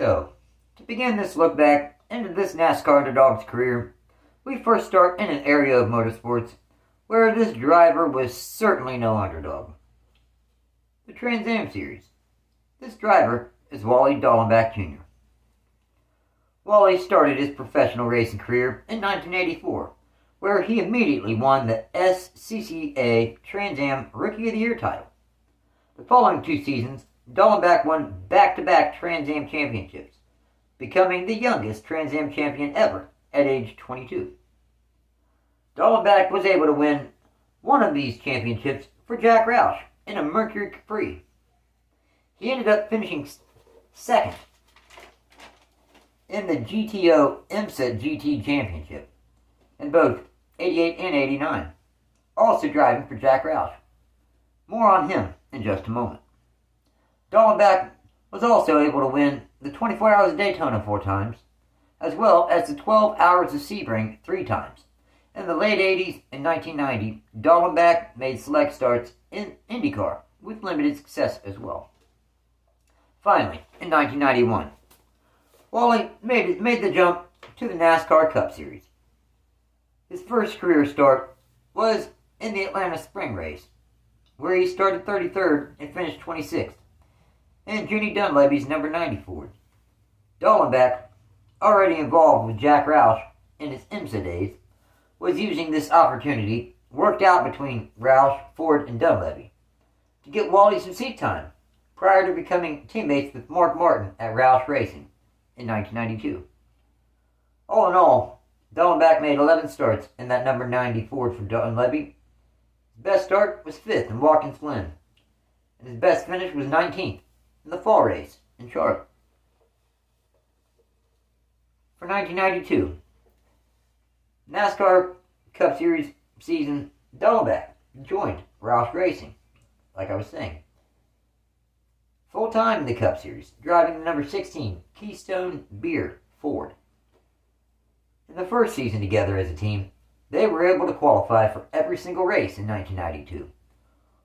So, to begin this look back into this NASCAR Underdogs career, we first start in an area of motorsports where this driver was certainly no underdog. The Trans Am Series. This driver is Wally Dallenbach Jr. Wally started his professional racing career in 1984, where he immediately won the SCCA Trans Am Rookie of the Year title. The following 2 seasons, Dallenbach won back-to-back Trans Am championships, becoming the youngest Trans Am champion ever at age 22. Dallenbach was able to win one of these championships for Jack Roush in a Mercury Capri. He ended up finishing second in the GTO Imsa GT Championship in both 88 and 89, also driving for Jack Roush. More on him in just a moment. Dallenbach was also able to win the 24 Hours of Daytona 4 times, as well as the 12 Hours of Sebring 3 times. In the late 80s and 1990, Dallenbach made select starts in IndyCar with limited success as well. Finally, in 1991, Wally made the jump to the NASCAR Cup Series. His first career start was in the Atlanta Spring Race, where he started 33rd and finished 26th, in Junie Dunleavy's number 90 Ford. Dallenbach, already involved with Jack Roush in his IMSA days, was using this opportunity, worked out between Roush, Ford, and Dunleavy, to get Wally some seat time, prior to becoming teammates with Mark Martin at Roush Racing in 1992. All in all, Dallenbach made 11 starts in that number 90 Ford for Dunleavy. His best start was 5th in Watkins Glen, and his best finish was 19th in the fall race in Charlotte. For 1992, NASCAR Cup Series season, Dallenbach joined Roush Racing, like I was saying. Full-time in the Cup Series, driving the number 16 Keystone Ford. In the first season together as a team, they were able to qualify for every single race in 1992.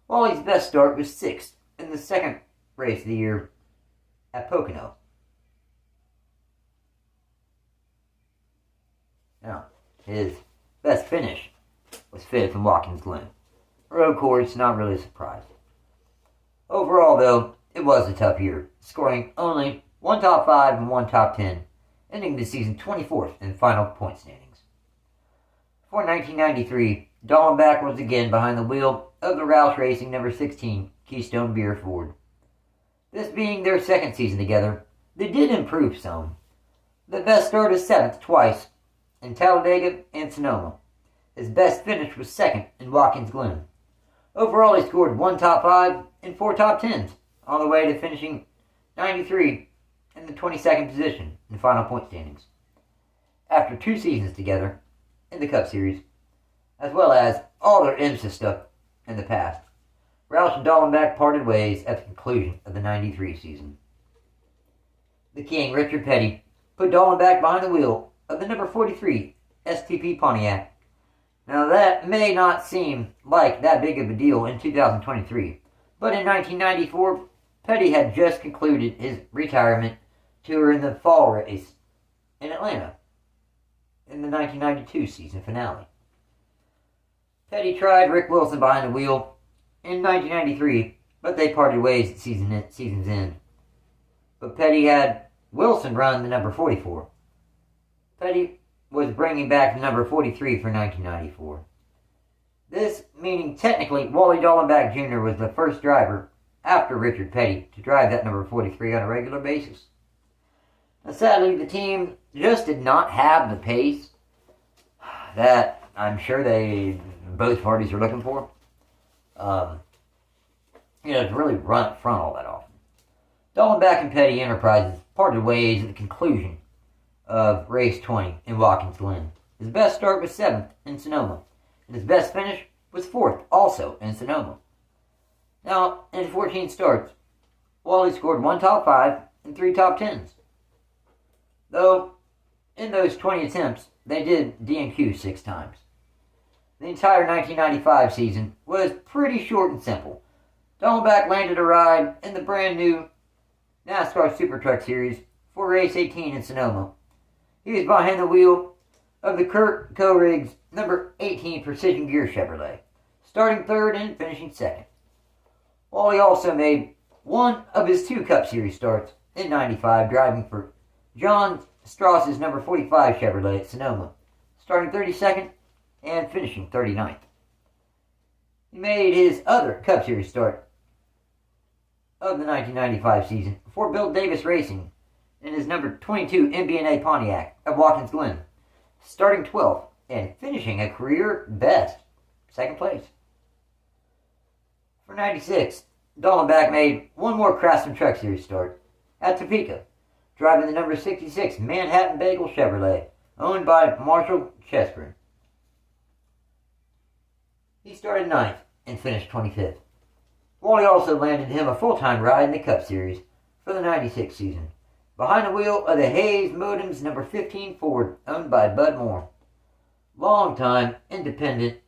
Wally's best start was 6th in the second race of the year at Pocono. Now, his best finish was 5th in Watkins Glen. Road course, not really a surprise. Overall, though, it was a tough year, scoring only 1 top 5 and 1 top 10, ending the season 24th in final point standings. For 1993, Dallenbach was again behind the wheel of the Roush Racing number 16 Keystone Ford. This being their second season together, they did improve some. The best start is 7th twice in Talladega and Sonoma. His best finish was 2nd in Watkins Glen. Overall, he scored 1 top 5 and 4 top 10s, on the way to finishing 93 in the 22nd position in final point standings. After 2 seasons together in the Cup Series, as well as all their IMSA stuff in the past, Roush and Dallenbach parted ways at the conclusion of the 93 season. The King, Richard Petty, put Dallenbach behind the wheel of the number 43 STP Pontiac. Now that may not seem like that big of a deal in 2023, but in 1994, Petty had just concluded his retirement tour in the fall race in Atlanta in the 1992 season finale. Petty tried Rick Wilson behind the wheel in 1993, but they parted ways at season's end. But Petty had Wilson run the number 44. Petty was bringing back the number 43 for 1994. This meaning technically Wally Dallenbach Jr. was the first driver after Richard Petty to drive that number 43 on a regular basis. Now, sadly, the team just did not have the pace that I'm sure both parties were looking for. To really run up front all that often. Dallenbach and Petty Enterprises parted ways at the conclusion of race 20 in Watkins Glen. His best start was 7th in Sonoma, and his best finish was 4th, also in Sonoma. Now, in 14 starts, Wally scored 1 top 5 and 3 top 10s. Though, in those 20 attempts, they did DNQ 6 times. The entire 1995 season was pretty short and simple. Dallenbach landed a ride in the brand new NASCAR Super Truck Series for race 18 in Sonoma. He was behind the wheel of the Kurt Koerig's number 18 Precision Gear Chevrolet, starting third and finishing second. Wally also made one of his 2 Cup Series starts in '95, driving for John Strauss's number 45 Chevrolet at Sonoma, starting 32nd and finishing 39th. He made his other Cup Series start of the 1995 season for Bill Davis Racing in his number 22 MB&A Pontiac at Watkins Glen, starting 12th and finishing a career best, second place. For '96, Dallenbach made one more Craftsman Truck Series start at Topeka, driving the number 66 Manhattan Bagel Chevrolet, owned by Marshall Chesbron. He started 9th and finished 25th. Wally also landed him a full-time ride in the Cup Series for the '96 season, behind the wheel of the Hayes Modems number 15 Ford, owned by Bud Moore. Longtime independent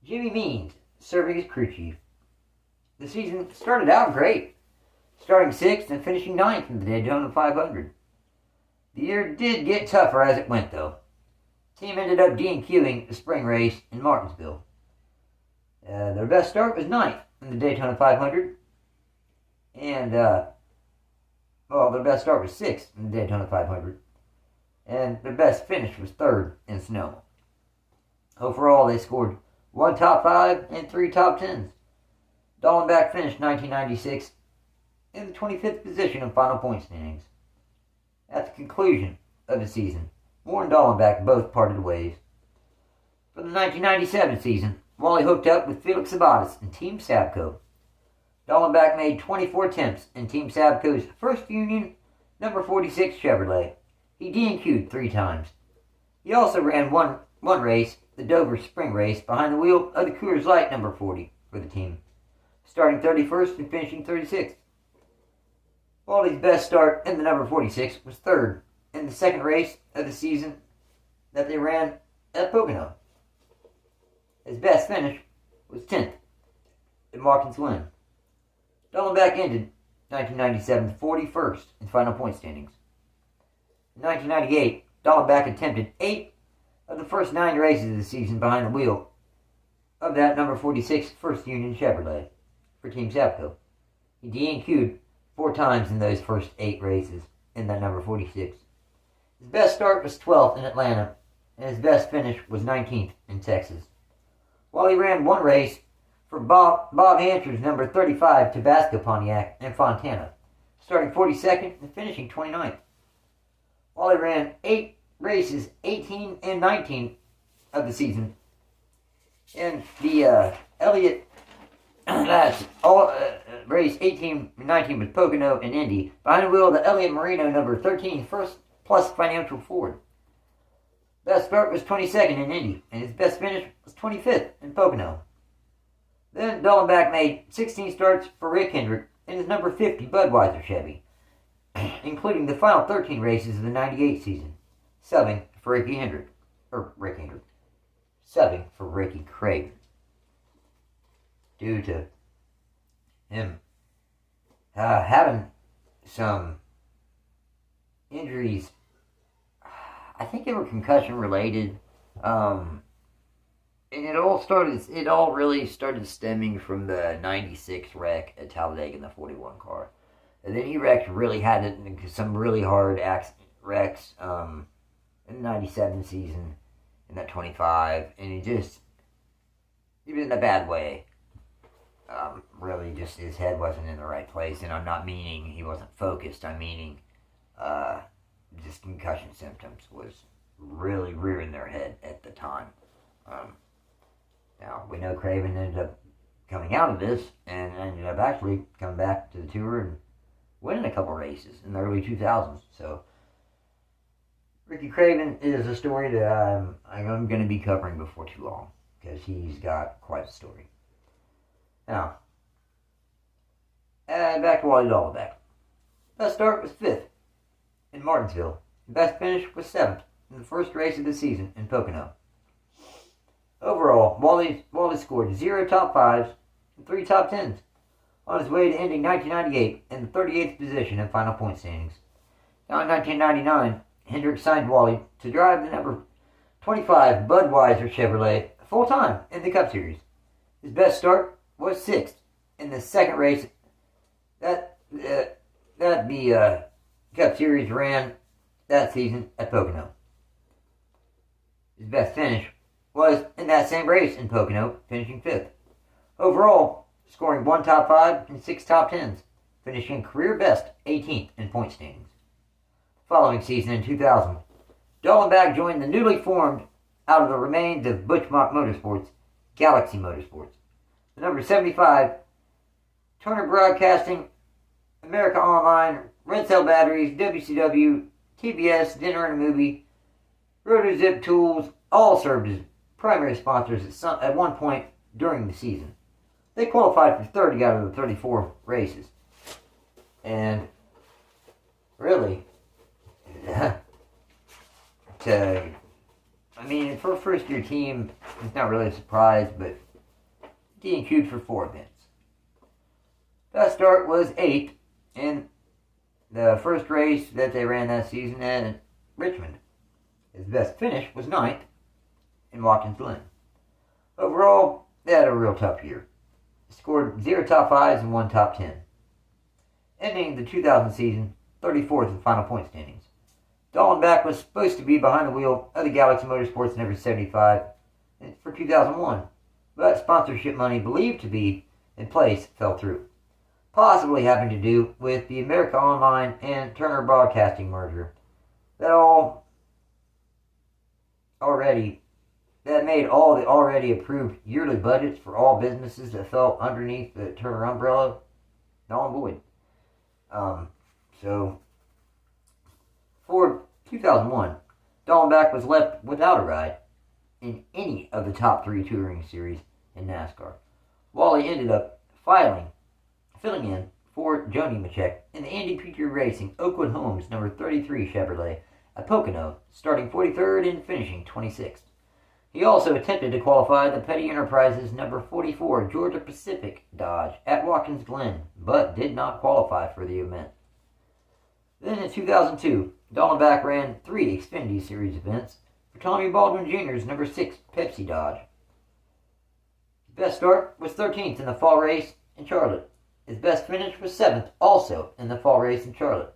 Jimmy Means serving as crew chief. The season started out great, starting 6th and finishing 9th in the Daytona 500. The year did get tougher as it went, though. The team ended up DNQing the spring race in Martinsville. Their best start was 9th in the Daytona 500, and their best start was 6th in the Daytona 500, and their best finish was 3rd in Sonoma. Overall, they scored 1 top 5 and 3 top 10s. Dallenbach finished 1996 in the 25th position in final point standings. At the conclusion of the season, Moore and Dallenbach both parted ways. For the 1997 season, Wally hooked up with Felix Sabates in Team Sabco. Dallenbach made 24 attempts in Team Sabco's first union number 46 Chevrolet. He DNQ'd 3 times. He also ran one race, the Dover Spring Race, behind the wheel of the Coors Light number 40 for the team, starting 31st and finishing 36th. Wally's best start in the number 46 was 3rd in the second race of the season that they ran at Pocono. His best finish was 10th at Watkins Glen. Dallenbach ended 1997 41st in final point standings. In 1998, Dallenbach attempted 8 of the first 9 races of the season behind the wheel of that number 46 First Union Chevrolet for Team Sabco. He DNQ'd 4 times in those first 8 races in that number 46. His best start was 12th in Atlanta, and his best finish was 19th in Texas. While he ran one race for Bob Hansher's number 35 Tabasco Pontiac in Fontana, starting 42nd and finishing 29th. While he ran 8 races, 18 and 19 of the season, in the Elliott, that's all, race 18 and 19 with Pocono and Indy, behind the wheel of the Elliott Marino number 13 First Plus Financial Ford. Best start was 22nd in Indy, and his best finish was 25th in Pocono. Then Dallenbach made 16 starts for Rick Hendrick in his number 50 Budweiser Chevy, including the final 13 races of the 98 season, subbing for Ricky Hendrick, subbing for Ricky Craven, due to him having some injuries. I think they were concussion related, and it all really started stemming from the 96 wreck at Talladega in the 41 car. And then he had some really hard wrecks in the 97 season, in that 25, and he was in a bad way. Really just his head wasn't in the right place, and I'm not meaning he wasn't focused, I'm meaning just concussion symptoms was really rearing their head at the time. Now, we know Craven ended up coming out of this and ended up actually coming back to the tour and winning a couple races in the early 2000s. So, Ricky Craven is a story that I'm going to be covering before too long, because he's got quite a story. Now, back to Wally Dallenbach. Best start was 5th in Martinsville. Best finish was 7th in the first race of the season in Pocono. Overall, Wally scored 0 top 5s and 3 top 10s on his way to ending 1998 in the 38th position in final point standings. Now in 1999, Hendrick signed Wally to drive the number 25 Budweiser Chevrolet full-time in the Cup Series. His best start was 6th in the second race that the Cup Series ran that season at Pocono. His best finish was in that same race in Pocono, finishing 5th. Overall, scoring 1 top 5 and 6 top 10s, finishing career best 18th in point standings. Following season in 2000, Dallenbach joined the newly formed, out of the remains of Butchmock Motorsports, Galaxy Motorsports. The number 75, Turner Broadcasting, America Online, Red Cell Batteries, WCW, TBS, Dinner and a Movie, Rotozip Tools, all served as primary sponsors at one point during the season. They qualified for 30 out of the 34 races. And really, for a first-year team, it's not really a surprise, but DNQ'd for 4 events. Best start was 8th in the first race that they ran that season at Richmond. His best finish was 9th in Watkins Glen. Overall, they had a real tough year. Scored 0 top 5s and 1 top 10. Ending the 2000 season 34th in final point standings. Dallenbach was supposed to be behind the wheel of the Galaxy Motorsports number 75 for 2001, but sponsorship money believed to be in place fell through. Possibly having to do with the America Online and Turner Broadcasting merger that made all the already approved yearly budgets for all businesses that fell underneath the Turner umbrella null and void. So, for 2001, Dallenbach was left without a ride in any of the top 3 touring series in NASCAR. Wally ended up filling in for Joe Nemechek in the Andy Petrie Racing Oakwood Homes number 33 Chevrolet at Pocono, starting 43rd and finishing 26th. He also attempted to qualify the Petty Enterprises number 44 Georgia Pacific Dodge at Watkins Glen, but did not qualify for the event. Then in 2002, Dallenbach ran 3 Xfinity Series events for Tommy Baldwin Jr.'s number 6 Pepsi Dodge. His best start was 13th in the fall race in Charlotte. His best finish was 7th also in the fall race in Charlotte.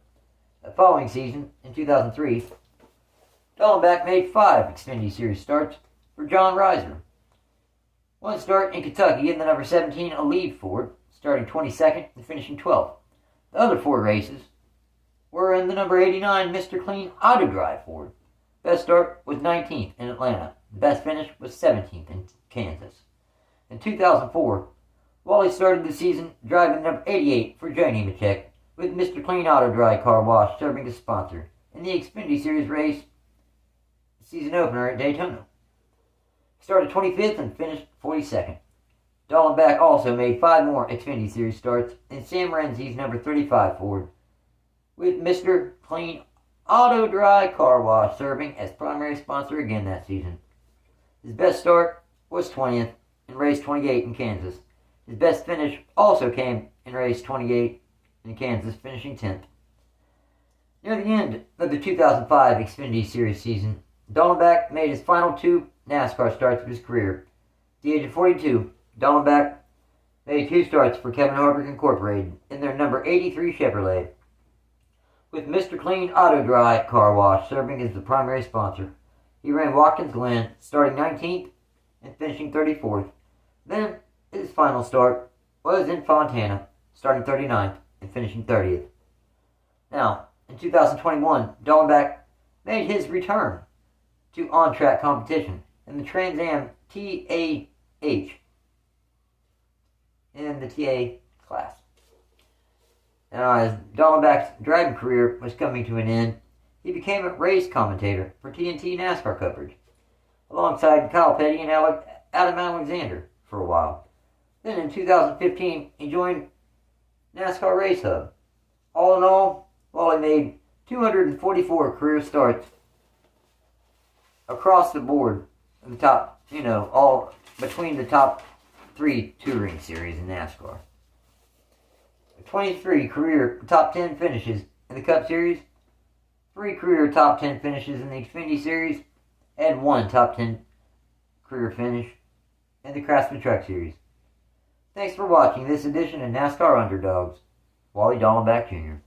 The following season, in 2003, Dallenbach made 5 Xfinity Series starts for John Reiser. 1 start in Kentucky in the number 17 Aleve Ford, starting 22nd and finishing 12th. The other 4 races were in the number 89 Mr. Clean Auto Drive Ford. Best start was 19th in Atlanta. The best finish was 17th in Kansas. In 2004, Wally started the season driving number 88 for Joe Nemechek, with Mr. Clean Auto Dry Car Wash serving as sponsor in the Xfinity Series race season opener at Daytona. He started 25th and finished 42nd. Dallenbach also made 5 more Xfinity Series starts in Sam Renzi's number 35 Ford, with Mr. Clean Auto Dry Car Wash serving as primary sponsor again that season. His best start was 20th in race 28 in Kansas. His best finish also came in race 28 in Kansas, finishing 10th. Near the end of the 2005 Xfinity Series season, Dallenbach made his final 2 NASCAR starts of his career. At the age of 42, Dallenbach made 2 starts for Kevin Harvick Incorporated in their number 83 Chevrolet, with Mr. Clean Auto Dry Car Wash serving as the primary sponsor. He ran Watkins Glen, starting 19th and finishing 34th. Then, his final start was in Fontana, starting 39th and finishing 30th. Now, in 2021, Dallenbach made his return to on-track competition in the Trans Am TAH in the TA class. Now, as Dallenbach's driving career was coming to an end, he became a race commentator for TNT NASCAR coverage, alongside Kyle Petty and Adam Alexander for a while. Then in 2015, he joined NASCAR Race Hub. All in all, Wally made 244 career starts across the board, in the top, all between the top 3 touring series in NASCAR. 23 career top 10 finishes in the Cup Series, 3 career top 10 finishes in the Xfinity Series, and 1 top 10 career finish in the Craftsman Truck Series. Thanks for watching this edition of NASCAR Underdogs. Wally Dallenbach Jr.